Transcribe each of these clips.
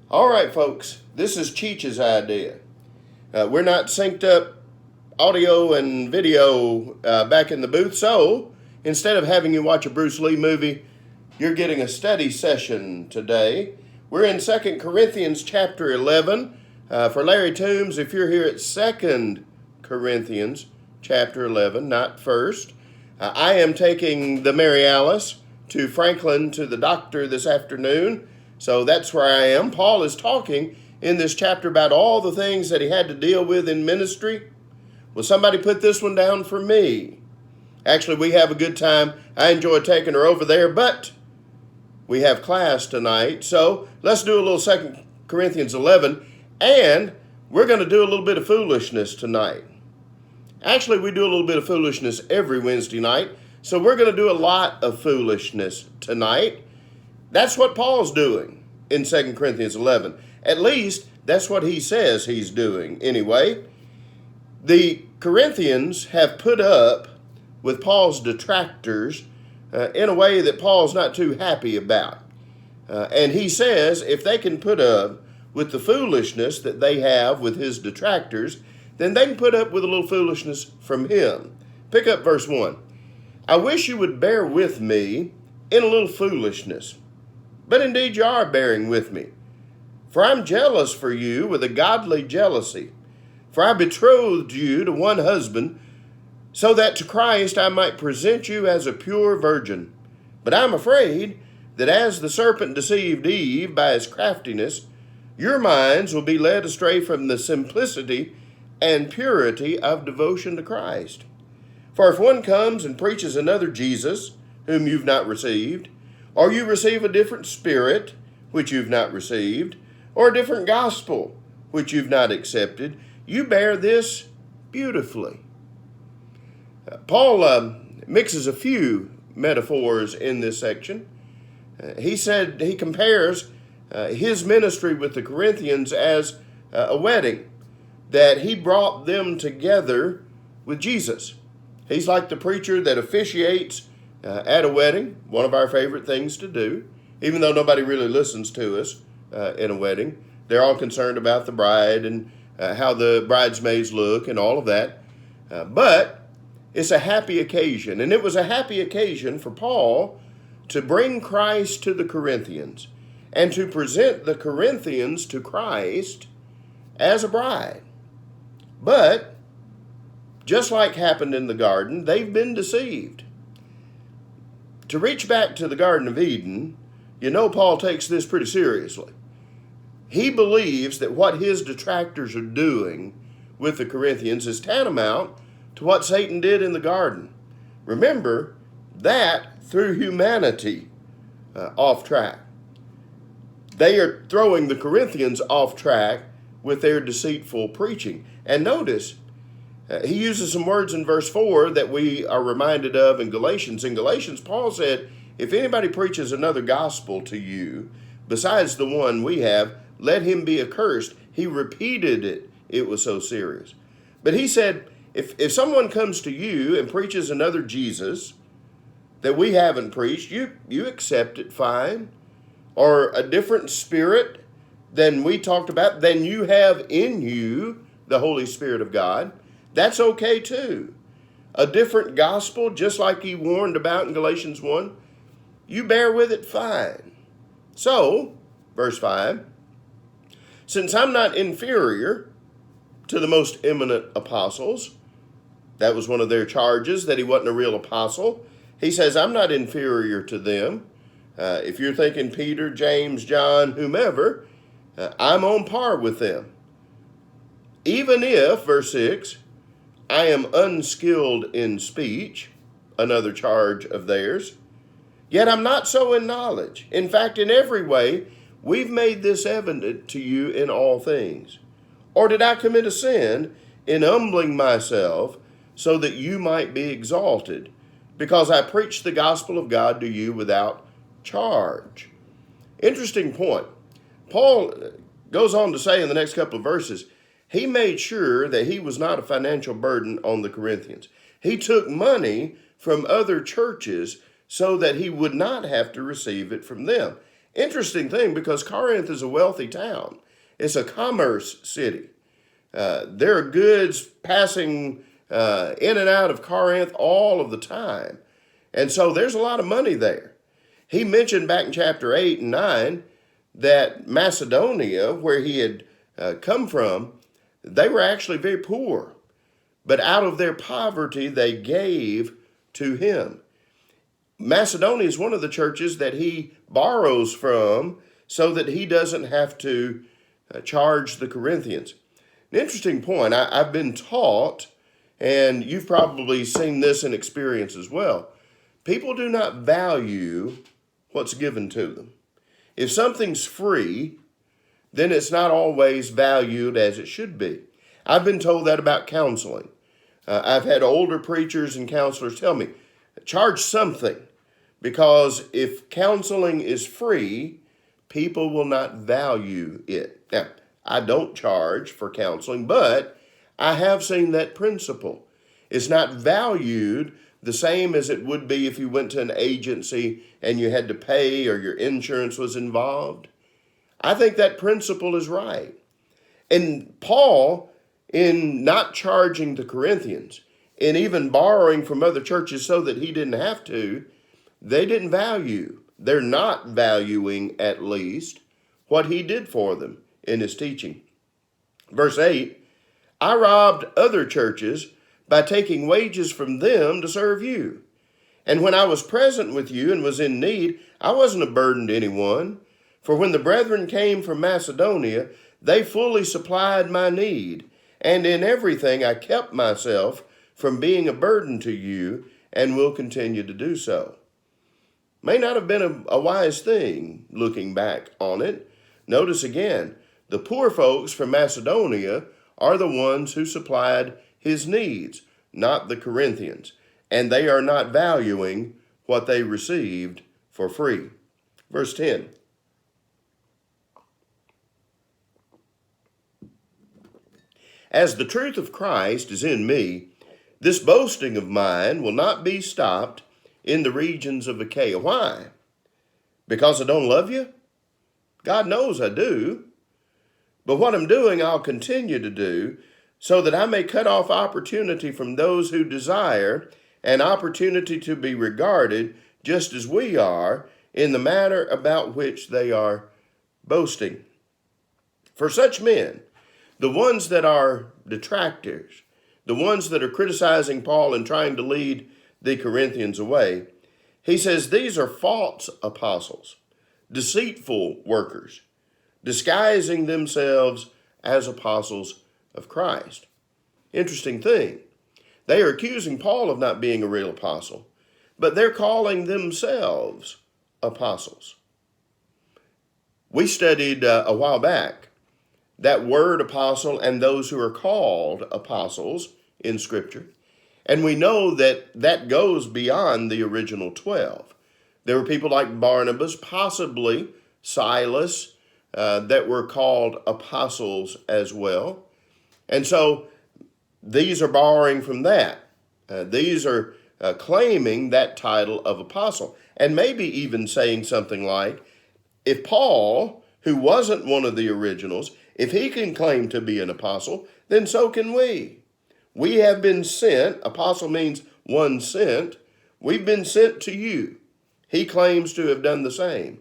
All right, folks, this is Cheech's idea. We're not synced up audio and video back in the booth, so instead of having you watch a Bruce Lee movie, you're getting a study session today. We're in 2 Corinthians chapter 11. For Larry Toombs, if you're here at 2 Corinthians chapter 11, not 1st, I am taking the Mary Alice to Franklin to the doctor this afternoon. So that's where I am. Paul is talking in this chapter about all the things that he had to deal with in ministry. Well, somebody put this one down for me. Actually, we have a good time. I enjoy taking her over there, but we have class tonight. So let's do a little 2 Corinthians 11, and we're going to do a little bit of foolishness tonight. Actually, we do a little bit of foolishness every Wednesday night, so we're going to do a lot of foolishness tonight. That's what Paul's doing in 2 Corinthians 11. At least, that's what he says he's doing anyway. The Corinthians have put up with Paul's detractors in a way that Paul's not too happy about. And he says if they can put up with the foolishness that they have with his detractors, then they can put up with a little foolishness from him. Pick up verse 1. I wish you would bear with me in a little foolishness. But indeed you are bearing with me. For I'm jealous for you with a godly jealousy. For I betrothed you to one husband, so that to Christ I might present you as a pure virgin. But I'm afraid that as the serpent deceived Eve by his craftiness, your minds will be led astray from the simplicity and purity of devotion to Christ. For if one comes and preaches another Jesus, whom you've not received, or you receive a different spirit, which you've not received, or a different gospel, which you've not accepted, you bear this beautifully. Paul mixes a few metaphors in this section. He compares his ministry with the Corinthians as a wedding, that he brought them together with Jesus. He's like the preacher that officiates at a wedding, one of our favorite things to do, even though nobody really listens to us in a wedding. They're all concerned about the bride and how the bridesmaids look and all of that. But it's a happy occasion, and it was a happy occasion for Paul to bring Christ to the Corinthians and to present the Corinthians to Christ as a bride. But just like happened in the garden, they've been deceived. To reach back to the Garden of Eden, you know Paul takes this pretty seriously. He believes that what his detractors are doing with the Corinthians is tantamount to what Satan did in the garden. Remember, that threw humanity off track. They are throwing the Corinthians off track with their deceitful preaching. And notice, he uses some words in verse 4 that we are reminded of in Galatians. In Galatians, Paul said, if anybody preaches another gospel to you besides the one we have, let him be accursed. He repeated it. It was so serious. But he said, if someone comes to you and preaches another Jesus that we haven't preached, you accept it fine. Or a different spirit than we talked about, than you have in you, the Holy Spirit of God, that's okay too. A different gospel, just like he warned about in Galatians 1, you bear with it fine. So, verse 5, since I'm not inferior to the most eminent apostles, that was one of their charges, that he wasn't a real apostle. He says, I'm not inferior to them. If you're thinking Peter, James, John, whomever, I'm on par with them. Even if, verse 6, I am unskilled in speech, another charge of theirs, yet I'm not so in knowledge. In fact, in every way, we've made this evident to you in all things. Or did I commit a sin in humbling myself so that you might be exalted, because I preached the gospel of God to you without charge? Interesting point. Paul goes on to say in the next couple of verses, he made sure that he was not a financial burden on the Corinthians. He took money from other churches so that he would not have to receive it from them. Interesting thing, because Corinth is a wealthy town. It's a commerce city. There are goods passing in and out of Corinth all of the time. And so there's a lot of money there. He mentioned back in chapter 8 and 9 that Macedonia, where he had come from, they were actually very poor. But out of their poverty, they gave to him. Macedonia is one of the churches that he borrows from so that he doesn't have to charge the Corinthians. An interesting point. I've been taught, and you've probably seen this in experience as well, people do not value what's given to them. If something's free, then it's not always valued as it should be. I've been told that about counseling. I've had older preachers and counselors tell me, charge something, because if counseling is free, people will not value it. Now, I don't charge for counseling, but I have seen that principle. It's not valued the same as it would be if you went to an agency and you had to pay or your insurance was involved. I think that principle is right. And Paul, in not charging the Corinthians, and even borrowing from other churches so that he didn't have to, they didn't value. They're not valuing, at least, what he did for them in his teaching. Verse 8, I robbed other churches by taking wages from them to serve you. And when I was present with you and was in need, I wasn't a burden to anyone. For when the brethren came from Macedonia, they fully supplied my need. And in everything I kept myself from being a burden to you, and will continue to do so. May not have been a wise thing, looking back on it. Notice again, the poor folks from Macedonia are the ones who supplied his needs, not the Corinthians, and they are not valuing what they received for free. Verse 10. As the truth of Christ is in me, this boasting of mine will not be stopped in the regions of Achaia. Why? Because I don't love you? God knows I do. But what I'm doing, I'll continue to do, so that I may cut off opportunity from those who desire an opportunity to be regarded just as we are in the matter about which they are boasting. For such men, the ones that are detractors, the ones that are criticizing Paul and trying to lead the Corinthians away, he says these are false apostles, deceitful workers, disguising themselves as apostles of Christ. Interesting thing. They are accusing Paul of not being a real apostle, but they're calling themselves apostles. We studied a while back that word apostle and those who are called apostles in Scripture. And we know that that goes beyond the original 12. There were people like Barnabas, possibly Silas, that were called apostles as well. And so these are borrowing from that. These are claiming that title of apostle. And maybe even saying something like, if Paul, who wasn't one of the originals, if he can claim to be an apostle, then so can we. We have been sent. Apostle means one sent. We've been sent to you. He claims to have done the same.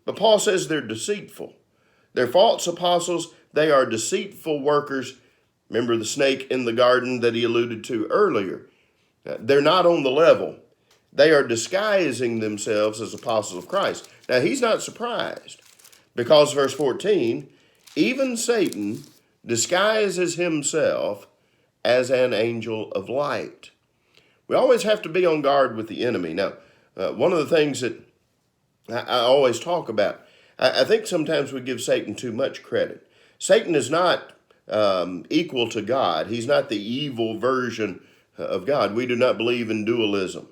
But Paul says they're deceitful. They're false apostles. They are deceitful workers. Remember the snake in the garden that he alluded to earlier. They're not on the level. They are disguising themselves as apostles of Christ. Now, he's not surprised, because verse 14, even Satan disguises himself as an angel of light. We always have to be on guard with the enemy. Now, one of the things that I always talk about, I think sometimes we give Satan too much credit. Satan is not equal to God. He's not the evil version of God. We do not believe in dualism.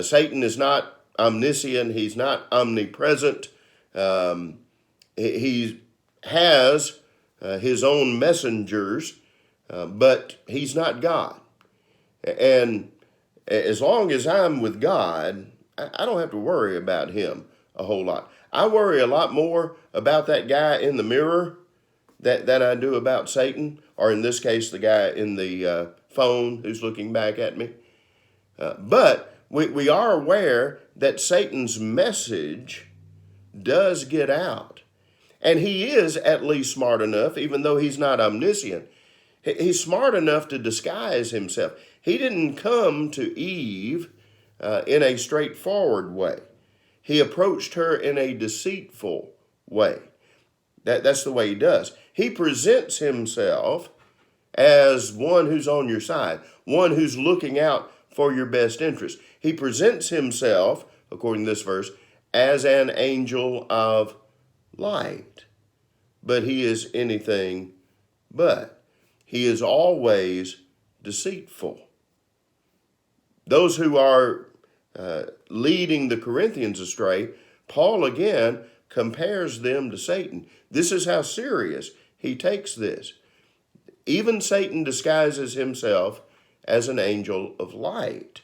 Satan is not omniscient. He's not omnipresent. He has his own messengers, but he's not God. And as long as I'm with God, I don't have to worry about him a whole lot. I worry a lot more about that guy in the mirror than I do about Satan, or in this case, the guy in the phone who's looking back at me. But we are aware that Satan's message does get out. And he is at least smart enough, even though he's not omniscient, he's smart enough to disguise himself. He didn't come to Eve in a straightforward way. He approached her in a deceitful way. That's the way he does. He presents himself as one who's on your side, one who's looking out for your best interest. He presents himself, according to this verse, as an angel of light. But he is anything but. He is always deceitful. Those who are leading the Corinthians astray, Paul again compares them to Satan. This is how serious he takes this. Even Satan disguises himself as an angel of light.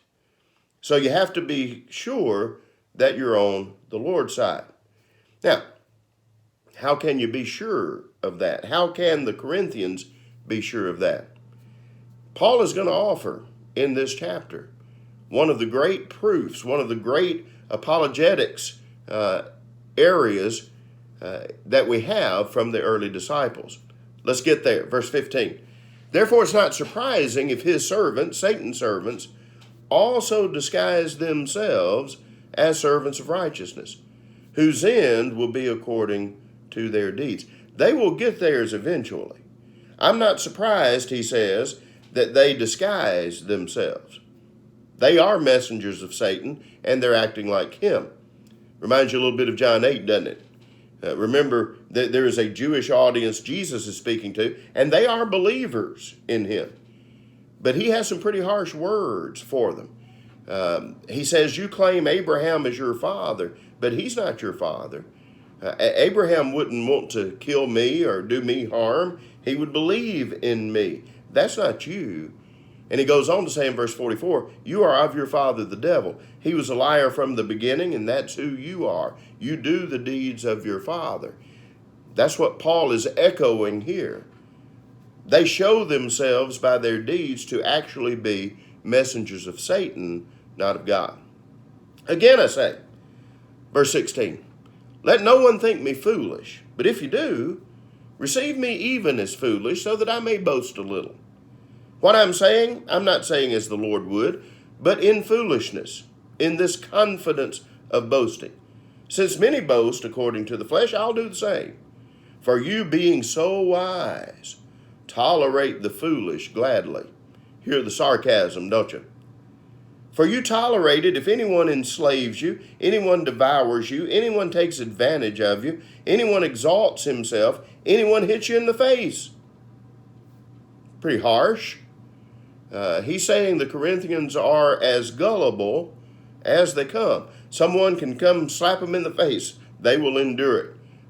So you have to be sure that you're on the Lord's side. Now, how can you be sure of that? How can the Corinthians be sure of that? Paul is going to offer in this chapter one of the great proofs, one of the great apologetics areas that we have from the early disciples. Let's get there. Verse 15. Therefore, it's not surprising if his servants, Satan's servants, also disguise themselves as servants of righteousness, whose end will be according to their deeds. They will get theirs eventually. I'm not surprised, he says, that they disguise themselves. They are messengers of Satan, and they're acting like him. Reminds you a little bit of John 8, doesn't it? Remember that there is a Jewish audience Jesus is speaking to, and they are believers in him. But he has some pretty harsh words for them. He says, you claim Abraham as your father, but he's not your father. Abraham wouldn't want to kill me or do me harm. He would believe in me. That's not you. And he goes on to say in verse 44, you are of your father the devil. He was a liar from the beginning, and that's who you are. You do the deeds of your father. That's what Paul is echoing here. They show themselves by their deeds to actually be messengers of Satan, not of God. Again I say, verse 16, let no one think me foolish, but if you do, receive me even as foolish, so that I may boast a little. What I'm saying, I'm not saying as the Lord would, but in foolishness, in this confidence of boasting. Since many boast according to the flesh, I'll do the same. For you being so wise, tolerate the foolish gladly. Hear the sarcasm, don't you? For you tolerate it if anyone enslaves you, anyone devours you, anyone takes advantage of you, anyone exalts himself, anyone hits you in the face. Pretty harsh. He's saying the Corinthians are as gullible as they come. Someone can come slap them in the face. They will endure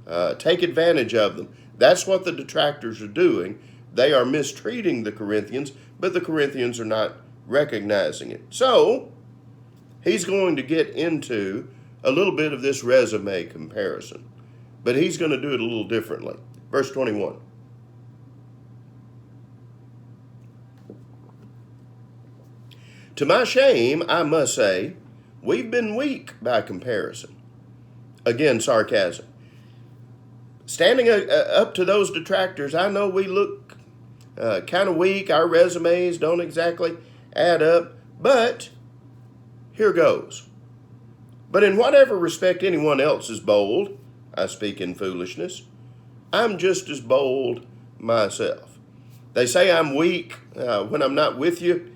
it. Take advantage of them. That's what the detractors are doing. They are mistreating the Corinthians, but the Corinthians are not recognizing it. So, he's going to get into a little bit of this resume comparison, but he's going to do it a little differently. Verse 21. To my shame, I must say, we've been weak by comparison. Again, sarcasm. Standing up to those detractors, I know we look kind of weak. Our resumes don't exactly add up, but here goes. But in whatever respect anyone else is bold, I speak in foolishness, I'm just as bold myself. They say I'm weak when I'm not with you.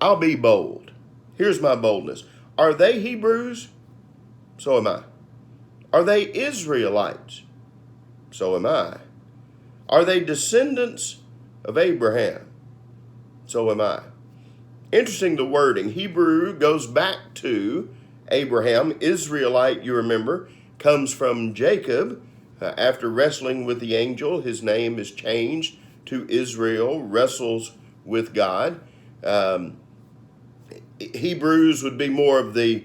I'll be bold. Here's my boldness. Are they Hebrews? So am I. Are they Israelites? So am I. Are they descendants of Abraham? So am I. Interesting, the wording. Hebrew goes back to Abraham. Israelite, you remember, comes from Jacob. After wrestling with the angel, his name is changed to Israel, wrestles with God. Hebrews would be more of the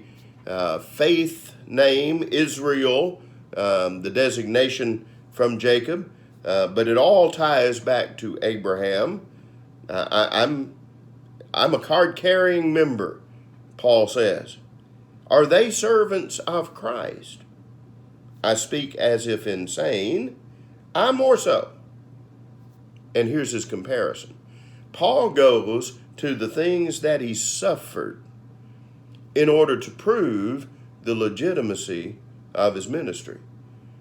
faith name. Israel the designation from Jacob, but it all ties back to Abraham. I'm a card-carrying member, Paul says. Are they servants of Christ? I speak as if insane. I'm more so. And here's his comparison. Paul goes to the things that he suffered in order to prove the legitimacy of his ministry.